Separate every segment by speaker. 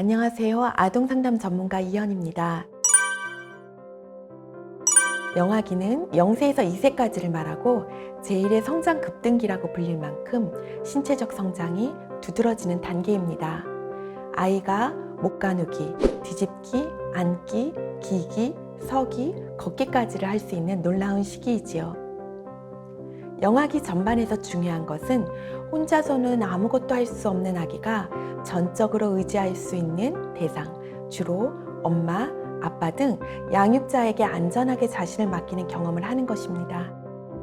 Speaker 1: 안녕하세요. 아동상담 전문가 이현입니다. 영아기는 0세에서 2세까지를 말하고 제1의 성장 급등기라고 불릴 만큼 신체적 성장이 두드러지는 단계입니다. 아이가 못 가누기, 뒤집기, 앉기, 기기, 서기, 걷기까지를 할 수 있는 놀라운 시기이지요. 영아기 전반에서 중요한 것은 혼자서는 아무것도 할 수 없는 아기가 전적으로 의지할 수 있는 대상, 주로 엄마, 아빠 등 양육자에게 안전하게 자신을 맡기는 경험을 하는 것입니다.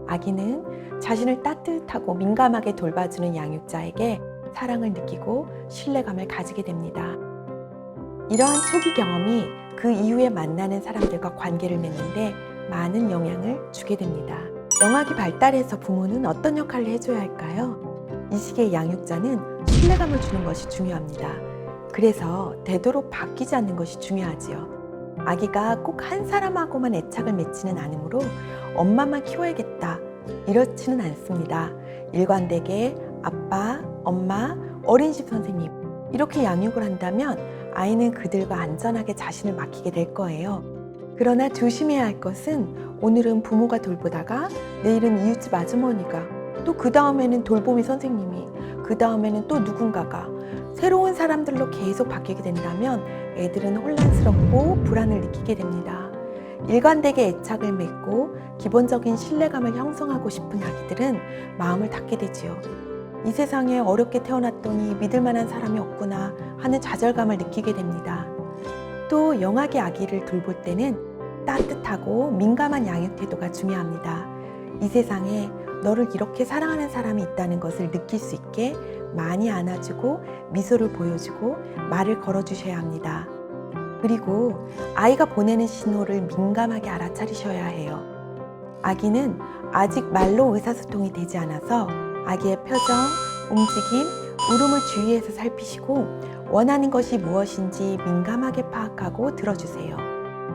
Speaker 1: 아기는 자신을 따뜻하고 민감하게 돌봐주는 양육자에게 사랑을 느끼고 신뢰감을 가지게 됩니다. 이러한 초기 경험이 그 이후에 만나는 사람들과 관계를 맺는데 많은 영향을 주게 됩니다. 영아기 발달에서 부모는 어떤 역할을 해줘야 할까요? 이 시기의 양육자는 신뢰감을 주는 것이 중요합니다. 그래서 되도록 바뀌지 않는 것이 중요하지요. 아기가 꼭 한 사람하고만 애착을 맺지는 않으므로 엄마만 키워야겠다 이렇지는 않습니다. 일관되게 아빠, 엄마, 어린이집 선생님 이렇게 양육을 한다면 아이는 그들과 안전하게 자신을 맡기게 될 거예요. 그러나 조심해야 할 것은 오늘은 부모가 돌보다가 내일은 이웃집 아주머니가 또 그 다음에는 돌보미 선생님이 그 다음에는 또 누군가가 새로운 사람들로 계속 바뀌게 된다면 애들은 혼란스럽고 불안을 느끼게 됩니다. 일관되게 애착을 맺고 기본적인 신뢰감을 형성하고 싶은 아기들은 마음을 닫게 되지요. 이 세상에 어렵게 태어났더니 믿을 만한 사람이 없구나 하는 좌절감을 느끼게 됩니다. 또 영아기 아기를 돌볼 때는 따뜻하고 민감한 양육 태도가 중요합니다. 이 세상에 너를 이렇게 사랑하는 사람이 있다는 것을 느낄 수 있게 많이 안아주고 미소를 보여주고 말을 걸어주셔야 합니다. 그리고 아이가 보내는 신호를 민감하게 알아차리셔야 해요. 아기는 아직 말로 의사소통이 되지 않아서 아기의 표정, 움직임, 울음을 주의해서 살피시고 원하는 것이 무엇인지 민감하게 파악하고 들어주세요.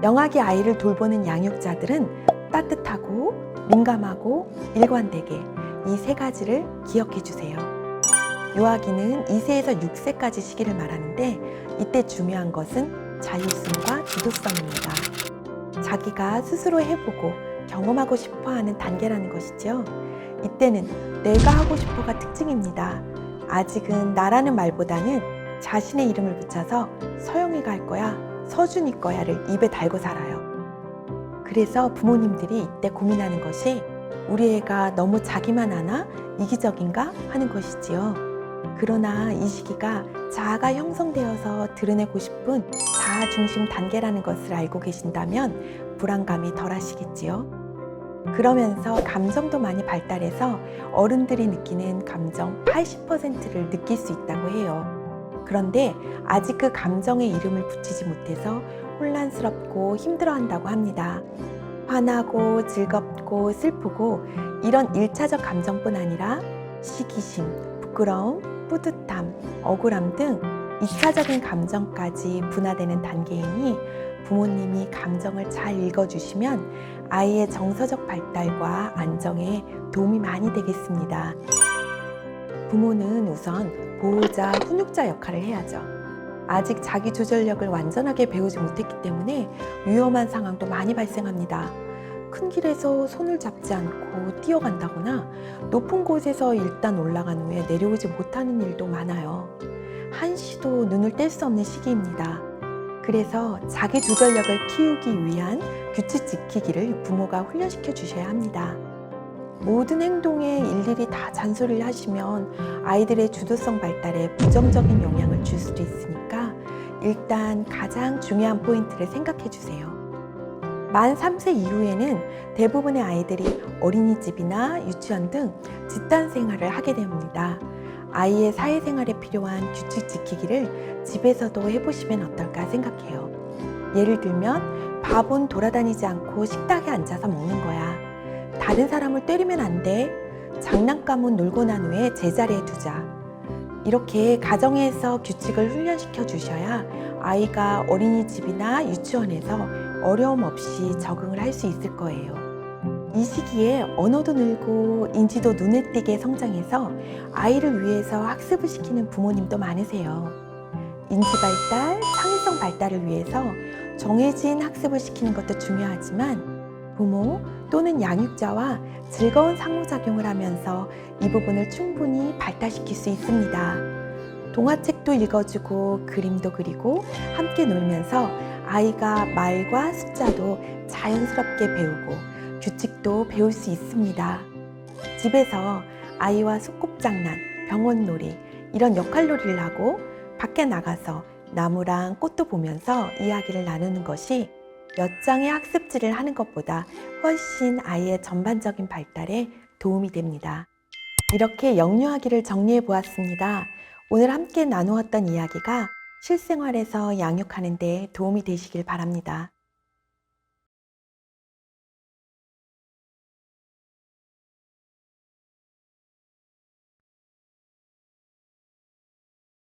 Speaker 1: 영아기 아이를 돌보는 양육자들은 따뜻하고 민감하고 일관되게 이 세 가지를 기억해 주세요. 요아기는 2세에서 6세까지 시기를 말하는데 이때 중요한 것은 자율성과 주도성입니다. 자기가 스스로 해보고 경험하고 싶어하는 단계라는 것이죠. 이때는 내가 하고 싶어가 특징입니다. 아직은 나라는 말보다는 자신의 이름을 붙여서 서영이가 할 거야, 서준이 거야를 입에 달고 살아요. 그래서 부모님들이 이때 고민하는 것이 우리 애가 너무 자기만 아나 이기적인가 하는 것이지요. 그러나 이 시기가 자아가 형성되어서 드러내고 싶은 자아 중심 단계라는 것을 알고 계신다면 불안감이 덜 하시겠지요. 그러면서 감정도 많이 발달해서 어른들이 느끼는 감정 80%를 느낄 수 있다고 해요. 그런데 아직 그 감정의 이름을 붙이지 못해서 혼란스럽고 힘들어한다고 합니다. 화나고 즐겁고 슬프고 이런 1차적 감정뿐 아니라 시기심, 부끄러움, 뿌듯함, 억울함 등 2차적인 감정까지 분화되는 단계이니 부모님이 감정을 잘 읽어주시면 아이의 정서적 발달과 안정에 도움이 많이 되겠습니다. 부모는 우선 보호자, 훈육자 역할을 해야죠. 아직 자기 조절력을 완전하게 배우지 못했기 때문에 위험한 상황도 많이 발생합니다. 큰 길에서 손을 잡지 않고 뛰어간다거나 높은 곳에서 일단 올라간 후에 내려오지 못하는 일도 많아요. 한시도 눈을 뗄 수 없는 시기입니다. 그래서 자기 조절력을 키우기 위한 규칙 지키기를 부모가 훈련시켜 주셔야 합니다. 모든 행동에 일일이 다 잔소리를 하시면 아이들의 주도성 발달에 부정적인 영향을 줄 수도 있으니까 일단 가장 중요한 포인트를 생각해 주세요. 만 3세 이후에는 대부분의 아이들이 어린이집이나 유치원 등 집단 생활을 하게 됩니다. 아이의 사회생활에 필요한 규칙 지키기를 집에서도 해보시면 어떨까 생각해요. 예를 들면 밥은 돌아다니지 않고 식탁에 앉아서 먹는 거야. 다른 사람을 때리면 안 돼. 장난감은 놀고 난 후에 제자리에 두자. 이렇게 가정에서 규칙을 훈련시켜 주셔야 아이가 어린이집이나 유치원에서 어려움 없이 적응을 할 수 있을 거예요. 이 시기에 언어도 늘고 인지도 눈에 띄게 성장해서 아이를 위해서 학습을 시키는 부모님도 많으세요. 인지 발달, 창의성 발달을 위해서 정해진 학습을 시키는 것도 중요하지만 부모 또는 양육자와 즐거운 상호작용을 하면서 이 부분을 충분히 발달시킬 수 있습니다. 동화책도 읽어주고 그림도 그리고 함께 놀면서 아이가 말과 숫자도 자연스럽게 배우고 규칙도 배울 수 있습니다. 집에서 아이와 소꿉장난, 병원놀이 이런 역할놀이를 하고 밖에 나가서 나무랑 꽃도 보면서 이야기를 나누는 것이 몇 장의 학습지를 하는 것보다 훨씬 아이의 전반적인 발달에 도움이 됩니다. 이렇게 영유아기를 정리해 보았습니다. 오늘 함께 나누었던 이야기가 실생활에서 양육하는 데 도움이 되시길 바랍니다.